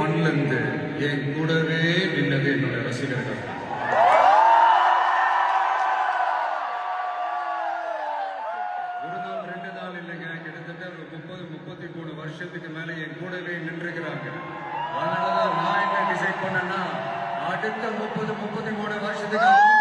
ஒன்ல இருந்து என் கூடவே நின்னது என்னோட ரசிகர்கள். ஒரு நாள் 2 நாள் இல்லைங்க, கிட்டத்தட்ட ஒரு 30-33 வருஷத்துக்கு மேல என் கூடவே நின்றுக்கிறாங்க. அதனாலதான் நான் என்ன டிசைட் பண்ணேன்னா அடுத்த 30-33 வருஷத்துக்கு